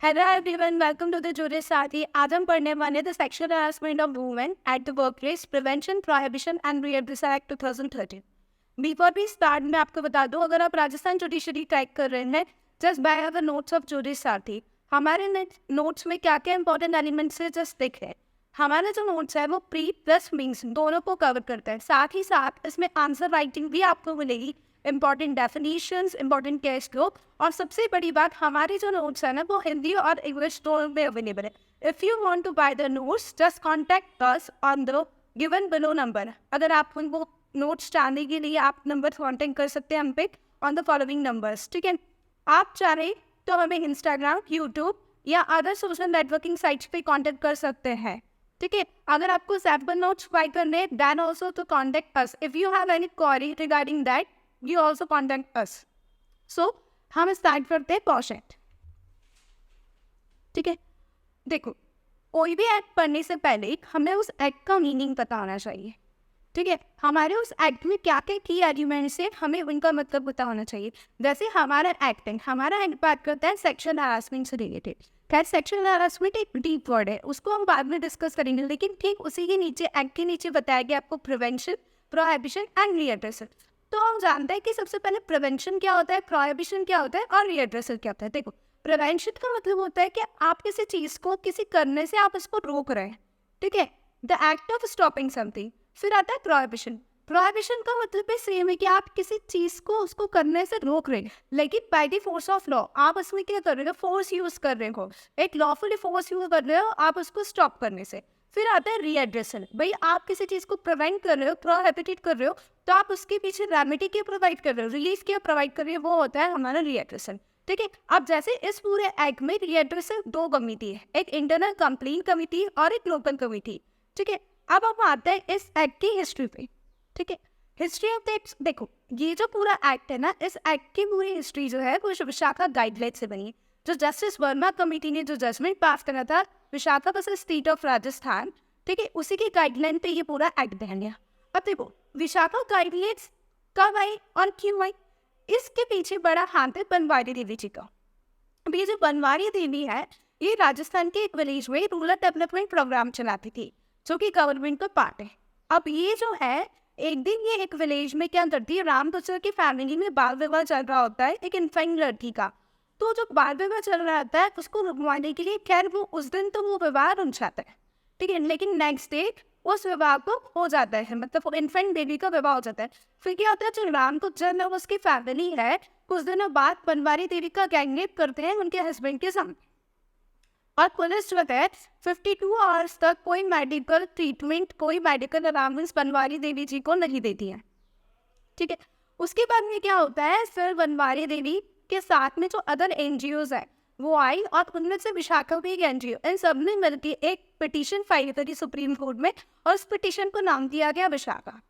Hello everyone, welcome to the जुड़े साथी। आज हम पढ़ने वाले the sexual harassment of women at the workplace prevention prohibition and redressal act 2013। Before we start, मैं आपको बता दूं, अगर आप राजस्थान जुडिशरी ट्रैक कर रहे हैं, just by the notes of जुड़े साथी। हमारे नोट्स में क्या क्या इंपॉर्टेंट एलिमेंट्स है जस्ट देखें। हमारा जो नोट्स है वो प्री प्लस मीन्स दोनों को कवर करता है। साथ ही साथ इसमें आंसर राइटिंग भी आपको मिलेगी, इंपॉर्टेंट डेफिनेशंस, इंपॉर्टेंट केस लो, और सबसे बड़ी बात, हमारी जो नोट्स है ना वो हिंदी और इंग्लिश दोनों में अवेलेबल है। If you want to buy the notes, just contact us on the given below number. अगर आप उनको नोट्स चाहने के लिए आप नंबर कॉन्टेक्ट कर सकते हैं हम पे ऑन द फॉलोइंग नंबर्स, ठीक है। आप चाहें तो हमें इंस्टाग्राम, यूट्यूब या अदर सोशल नेटवर्किंग साइट्स पे कॉन्टेक्ट कर सकते हैं, ठीक है। अगर आपको सैम्पल नोट्स बाय करने, then also to contact us. If you have any query regarding that, you also contact us. So हम स्टार्ट करते हैं क्वेश्चन, ठीक है। देखो, कोई भी एक्ट पढ़ने से पहले हमें उस एक्ट का मीनिंग पता होना चाहिए, ठीक है। हमारे उस एक्ट में क्या क्या की एलिमेंट्स है, हमें उनका मतलब पता होना चाहिए। जैसे हमारा एक्ट बात करता है सेक्सुअल हरासमेंट से रिलेटेड। खैर, सेक्सुअल हरासमेंट एक डीप वर्ड है, उसको हम बाद में डिस्कस करेंगे, लेकिन ठीक उसी के नीचे, एक्ट के नीचे बताया गया आपको प्रिवेंशन, प्रोहिबिशन एंड रिएड्रेसल। तो हम जानते हैं कि सबसे पहले प्रिवेंशन क्या होता है, प्रोहिबिशन क्या होता है और रिएड्रेसल क्या होता है। देखो, प्रिवेंशन का मतलब होता है कि आप किसी चीज को किसी करने से आप इसको रोक रहे हैं, ठीक है, the act of stopping something. फिर आता है प्रोहिबिशन। प्रोहिबिशन का मतलब भी सेम है कि आप किसी चीज को उसको करने से रोक रहे हैं, लेकिन by the force of law आप उसमें क्या कर रहे हो, फोर्स यूज कर रहे हो, एक लॉफुली फोर्स यूज कर रहे हो आप उसको स्टॉप करने से। फिर आता है रीएड्रेसल। भाई, आप किसी चीज को प्रिवेंट कर रहे हो, प्रोहिबिटेड कर रहे हो, तो आप उसके पीछे रेमेडी क्या प्रोवाइड कर रहे हो, रिलीफ क्या प्रोवाइड कर रहे हो, वो होता है हमारा रीएड्रेसल, ठीक है। अब जैसे इस पूरे एक्ट में रीएड्रेसल दो कमिटी है, एक इंटरनल कंप्लेंट कमिटी और एक लोकल कमिटी, ठीक है। अब हम आते हैं इस एक्ट की हिस्ट्री पे, ठीक है। हिस्ट्री ऑफ द, देखो, ये जो पूरा एक्ट है ना, इस एक्ट की पूरी हिस्ट्री जो है वो विशाखा गाइडलाइन से बनी है। जो जस्टिस वर्मा कमेटी ने जो जजमेंट पास करा था Vishakha versus state of Rajasthan, ठीक है, उसी की गाइडलाइन पे ये पूरा एक्ट बन गया। अब देखो, विशाखा गाइडलाइंस कब आई और क्यों आई, इसके पीछे बड़ा हाथ है बनवारी देवी जी का। अब ये जो बनवारी देवी है, ये राजस्थान के एक विलेज में रूरल डेवलपमेंट प्रोग्राम चलाती थी, जो कि गवर्नमेंट का पार्ट है। अब ये जो है, एक दिन ये एक विलेज में क्या करती है, राम गुजर की फैमिली में बाल विवाह चल रहा होता है एक इन्फेंट लड़की का। तो जो बाल विवाह चल रहा होता है उसको रुकवाने के लिए, खैर वो उस दिन तो वो विवाह रुक जाता है, ठीक है, लेकिन नेक्स्ट डे उस विवाह को हो जाता है, मतलब वो इन्फेंट बेबी का विवाह हो जाता है। फिर क्या होता है, जो राम गुज्जर और उसकी फैमिली है, कुछ दिनों बाद बनवारी देवी का गैंगरेप करते हैं उनके हस्बैंड के सामने, और पुलिस जो है 52 आवर्स तक कोई मेडिकल ट्रीटमेंट, कोई मेडिकल अलाउंस बनवारी देवी जी को नहीं देती है, ठीक है। उसके बाद में क्या होता है, फिर बनवारी देवी के साथ में जो अदर एनजीओज है वो आई, और उनमें से विशाखा भी एक एनजीओ, इन सब ने मिलकर एक पिटीशन फाइल करी सुप्रीम कोर्ट में, और उस पिटीशन को नाम दिया गया विशाखा,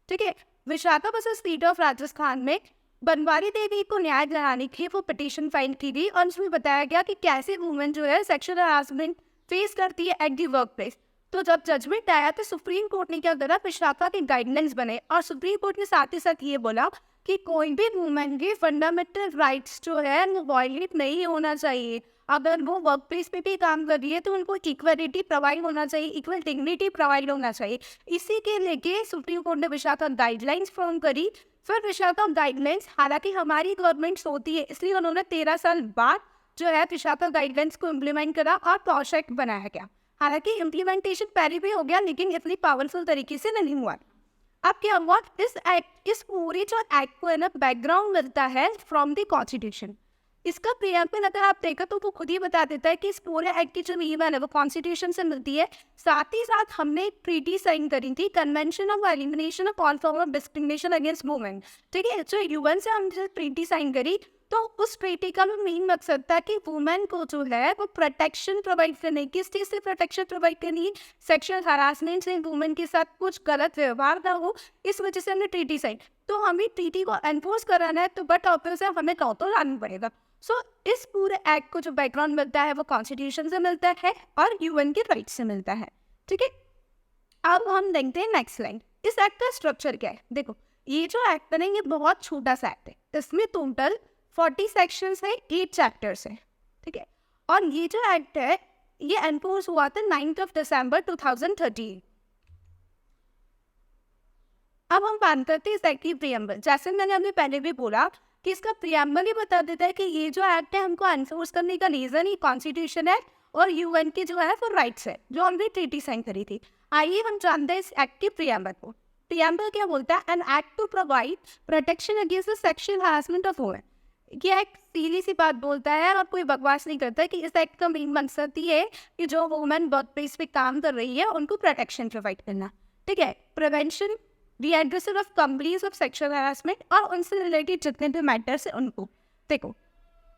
ठीक है। Vishakha versus state of Rajasthan में बनवारी देवी को न्याय दिलाने के लिए वो पिटीशन फाइल की गई, और उसमें बताया गया कि कैसे वुमेन जो है सेक्सुअल हरासमेंट फेस करती है एट दी वर्क प्लेस। तो जब जजमेंट आया तो सुप्रीम कोर्ट ने क्या करा, विशाखा के गाइडलाइंस बने, और सुप्रीम कोर्ट ने साथ ही साथ ये बोला कि कोई भी वुमेन के फंडामेंटल राइट्स जो है वो वायलेट नहीं होना चाहिए। अगर वो वर्क प्लेस पे भी काम कर रही है तो उनको इक्वलिटी प्रोवाइड होना चाहिए, इक्वल डिग्निटी प्रोवाइड होना चाहिए। इसी के लेके सुप्रीम कोर्ट ने विशाखा गाइडलाइंस फॉर्म करी। फिर विशाखा गाइडलाइंस, हालांकि हमारी गवर्नमेंट होती है, इसलिए उन्होंने 13 साल बाद जो है विशाखा गाइडलाइंस को इम्प्लीमेंट करा और प्रोजेक्ट बनाया गया। हालांकि इम्प्लीमेंटेशन पहले भी हो गया, लेकिन इतनी पावरफुल तरीके से नहीं हुआ। अब क्या हुआ, इस पूरे जो एक्ट को है ना, बैकग्राउंड मिलता है फ्रॉम द कॉन्स्टिट्यूशन। इसका प्रियम्पल अगर आप देखो तो वो खुद ही बता देता है कि इस पूरे एक्ट की जो मीनिंग है वो कॉन्स्टिट्यूशन से मिलती है। साथ ही साथ हमने एक ट्रीटी साइन करी थी, convention of elimination of all form of discrimination against women, ठीक है। जो यूएन से हमने ट्रीटी साइन करी, तो उस ट्रीटी का भी मेन मकसद था कि वुमेन को जो है वो प्रोटेक्शन प्रोवाइड करने, किस चीज़ से प्रोटेक्शन प्रोवाइड करनी, सेक्सुअल हरासमेंट से वुमेन के साथ कुछ गलत व्यवहार ना हो, इस वजह से हमने ट्रीटी साइन। तो हमें ट्रीटी को एनफोर्स कराना है, तो बट ऑब्वियस है हमें लॉ तो लाना पड़ेगा। सो इस पूरे एक्ट को जो बैकग्राउंड मिलता है वो कॉन्स्टिट्यूशन से मिलता है और यूएन के राइट से मिलता है, ठीक है। अब हम देखते हैं नेक्स्ट लाइन, इस एक्ट का स्ट्रक्चर क्या है। देखो, ये जो एक्ट है ये बहुत छोटा सा एक्ट है, इसमें टोटल 40 सेक्शंस है, 8 चैप्टर्स है, ठीक है। और ये जो एक्ट है ये एनफोर्स हुआ था 9 दिसंबर 2013। अब हम बात करते हैं इस एक्ट की प्रियम्बल। जैसे मैंने अभी पहले भी बोला कि इसका प्रियम्बल ही बता देता है कि ये जो एक्ट है हमको एनफोर्स करने का रीजन ही कॉन्स्टिट्यूशन है और यूएन की जो है वो राइट्स है जो हमने ट्रीटी साइन करी थी। आइए हम जानते हैं इस एक्ट की प्रियम्बल को। प्रियम्बल क्या बोलता है? An act to provide protection against the sexual harassment of women. ये एक्ट सीधी सी बात बोलता है और कोई बकवास नहीं करता है कि इस एक्ट का मेन मकसद ये है कि जो वुमेन वर्क प्लेस पे काम कर रही है उनको प्रोटेक्शन प्रोवाइड करना। ठीक है, prevention redressal of complaints of sexual harassment और उनसे रिलेटेड जितने भी मैटर्स है उनको। देखो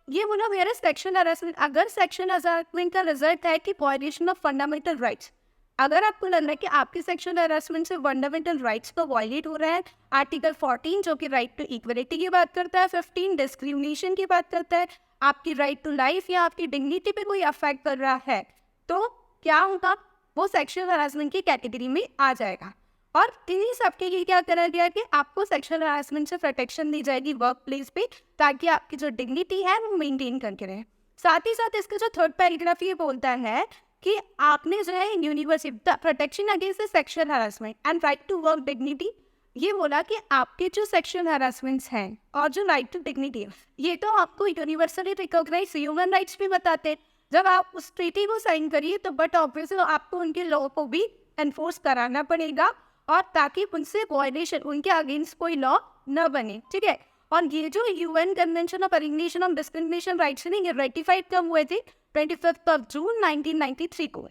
ये बोला मेरा सेक्सुअल हैरेसमेंट, अगर सेक्सुअल हैरेसमेंट का रिजल्ट है कि वायलेशन ऑफ फंडामेंटल राइट्स, अगर आपको लग रहा है कि आपके सेक्सुअल हैरेसमेंट से फंडामेंटल राइट्स को वायलेट हो रहा है, आर्टिकल 14 जो कि राइट टू इक्वलिटी की बात करता है, 15 डिस्क्रिमिनेशन की बात करता है, आपकी राइट टू लाइफ या आपकी डिग्निटी पे कोई अफेक्ट कर रहा है, तो क्या होगा? वो सेक्सुअल हैरेसमेंट की कैटेगरी में आ जाएगा। और इन्हीं सबके लिए क्या करा गया कि आपको सेक्सुअल हैरेसमेंट से प्रोटेक्शन दी जाएगी वर्क प्लेस पे, ताकि आपकी जो डिग्निटी है वो मेंटेन करके रहे। साथ ही साथ इसका जो थर्ड पैराग्राफ ये बोलता है कि आपने जो है university protection against sexual harassment and right to work dignity, ये बोला कि आपके जो सेक्सुअल हैरेसमेंट्स हैं और जो राइट टू डिग्निटी है ये तो आपको यूनिवर्सली रिकॉग्नाइज ह्यूमन राइट्स भी बताते हैं। जब आप उस ट्रीटी को साइन करिए तो बट ऑब्वियसली आपको उनके लॉ को भी एनफोर्स कराना पड़ेगा और ताकि उनसे वायलेशन उनके अगेंस्ट कोई लॉ न बने। ठीक है, और ये जो UN convention of elimination of discrimination rights ने ये रेटिफाइड कब हुए थे? 25 जून 1993 को।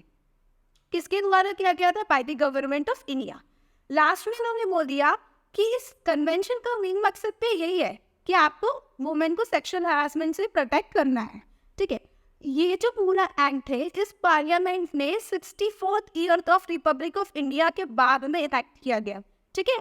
किसके द्वारा किया गया था? By the government of India. Last में हमने बोल दिया कि इस कन्वेंशन का मेन मकसद पे यही है कि आपको वुमेन को सेक्सुअल हैरेसमेंट से प्रोटेक्ट करना है। ठीक है, ये जो पूरा एक्ट है इस पार्लियामेंट ने 64th year of Republic of India के बाद में इनैक्ट किया गया। ठीक है,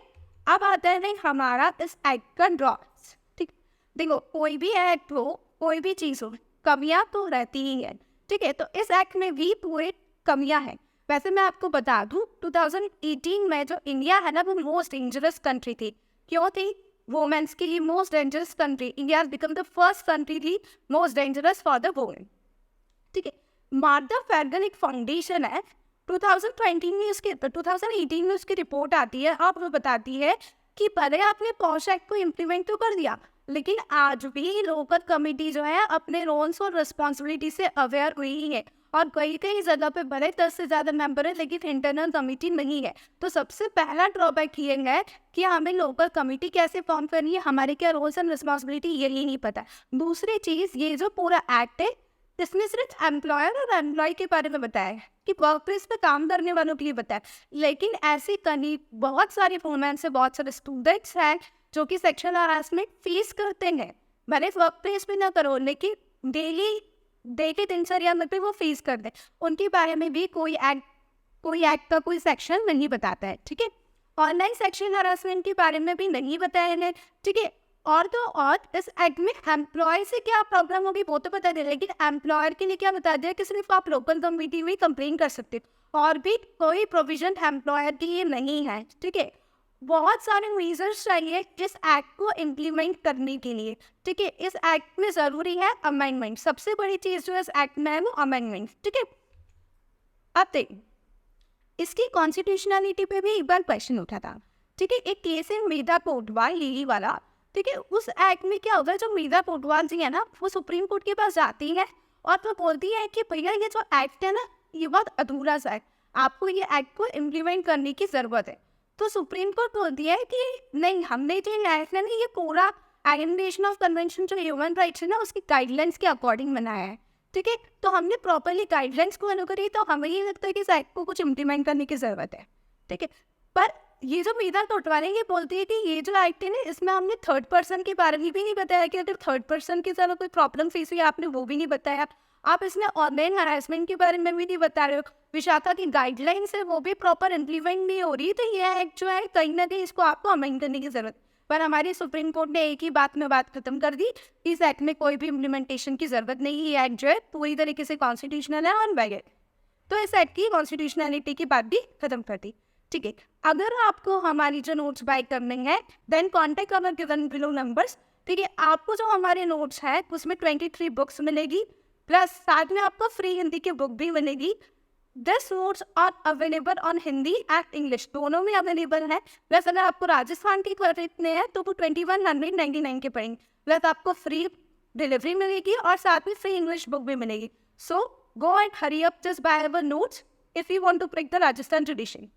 अब आता है हमारा इस एक्ट का ड्रॉबैक्स। ठीक, देखो कोई भी एक्ट हो कोई भी चीज़ हो कमियां तो रहती ही है। ठीक है, तो इस एक्ट में भी पूरे कमियां हैं। वैसे मैं आपको बता दूं 2018 में जो इंडिया है ना वो मोस्ट डेंजरस कंट्री थी। क्यों थी? वुमेन्स के लिए most dangerous country. India become the first country थी most dangerous for the women. ठीक है, मार्था फैगन एक फाउंडेशन है, 2018 में उसकी रिपोर्ट आती है, आप वो बताती है कि पहले आपने पॉश एक्ट को इम्प्लीमेंट तो कर दिया लेकिन आज भी लोकल कमेटी जो है अपने रोल्स और रिस्पॉन्सिबिलिटी से अवेयर हुई है और कई कई जगह पे भले 10 से ज़्यादा मेंबर है लेकिन इंटरनल कमेटी नहीं है। तो सबसे पहला ड्रॉबैक ये है कि हमें लोकल कमेटी कैसे फॉर्म करनी है, हमारे क्या रोल्स एंड रिस्पॉन्सिबिलिटी यही नहीं पता। दूसरी चीज़, ये जो पूरा एक्ट है इसमें सिर्फ एम्प्लॉयर और एम्प्लॉय के बारे में बताया है कि वर्क प्लेस पे काम करने वालों के लिए बताया, लेकिन ऐसी कहीं बहुत सारे वुमेन से बहुत सारे स्टूडेंट्स हैं जो कि सेक्सुअल हरासमेंट फेस करते हैं। भले वर्क प्लेस पे ना करो लेकिन डेली दिनचर्या में भी वो फेस करते हैं, उनके बारे में भी कोई एक्ट का कोई सेक्शन नहीं बताता है। ठीक है, ऑनलाइन सेक्सुअल हरासमेंट के बारे में भी नहीं बताया है। ठीक है, और तो और इस एक्ट में एम्प्लॉय से क्या प्रॉब्लम होगी वो तो बता दे, लेकिन एम्प्लॉयर के लिए क्या बता दिया कि सिर्फ आप लोकल कमेटी में कंप्लेन कर सकते हो और भी कोई प्रोविजन एम्प्लॉयर के लिए नहीं है। ठीक है, बहुत सारे मीजर्स चाहिए इस एक्ट को इम्प्लीमेंट करने के लिए। ठीक है, इस एक्ट में ज़रूरी है अमेंडमेंट। सबसे बड़ी चीज़ जो इस एक्ट में है वो अमेंडमेंट। ठीक है, अब देखिए इसकी कॉन्स्टिट्यूशनलिटी पे भी एक बार क्वेश्चन उठा था। ठीक है, एक केस है मेधा कोटवाल लीली वाला। ठीक है, उस एक्ट में क्या होगा, जो मेधा कोटवाल जी है ना वो सुप्रीम कोर्ट के पास जाती है और वो बोलती है कि भैया ये जो एक्ट है ना ये बहुत अधूरा सा है, आपको ये एक्ट को इम्प्लीमेंट करने की ज़रूरत है। तो सुप्रीम कोर्ट बोलती है कि नहीं, हमने जो एक्ट है ना ये पूरा एग्रीगेशन ऑफ कन्वेंशन जो ह्यूमन राइट्स है ना उसकी गाइडलाइंस के अकॉर्डिंग बनाया है। ठीक है, तो हमने प्रॉपरली गाइडलाइंस को फॉलो करी तो हमें ये लगता है कि इस एक्ट को कुछ इम्प्लीमेंट करने की ज़रूरत है। ठीक है, पर ये जो मेधा कोटवाल ये बोलती है कि ये जो एक्ट है ना इसमें हमने थर्ड पर्सन के बारे में भी नहीं बताया कि अगर थर्ड पर्सन के साथ कोई प्रॉब्लम फेस हुई आपने वो भी नहीं बताया। आप इसमें ऑनलाइन हरासमेंट के बारे में भी नहीं बता रहे हो। विशाखा की गाइडलाइंस है वो भी प्रॉपर इम्प्लीमेंट नहीं हो रही, तो ये एक्ट जो है कहीं ना कहीं इसको आपको अमेंड करने की जरूरत। पर हमारी सुप्रीम कोर्ट ने एक ही बात में बात खत्म कर दी, इस एक्ट में कोई भी इम्प्लीमेंटेशन की जरूरत नहीं है। ये एक्ट जो है पूरी तरीके से कॉन्स्टिट्यूशनल है और वैलिड, तो इस एक्ट की कॉन्स्टिट्यूशनलिटी की बात भी खत्म कर दी। ठीक है, अगर आपको हमारी जो नोट्स बाय करने हैं देन कॉन्टेक्ट अवर गिवन बिलो नंबर्स। ठीक है, आपको जो हमारे नोट्स हैं उसमें 23 बुक्स मिलेगी, प्लस साथ में आपको फ्री हिंदी की बुक भी मिलेगी। This notes are available on Hindi and English, दोनों में अवेलेबल है। प्लस अगर आपको राजस्थान की खरीदने हैं तो वो 2199 के पड़ेंगे। प्लस आपको फ्री डिलीवरी मिलेगी और साथ में फ्री इंग्लिश बुक भी मिलेगी। So go and hurry up, just buy our notes if you want to pick the Rajasthan tradition.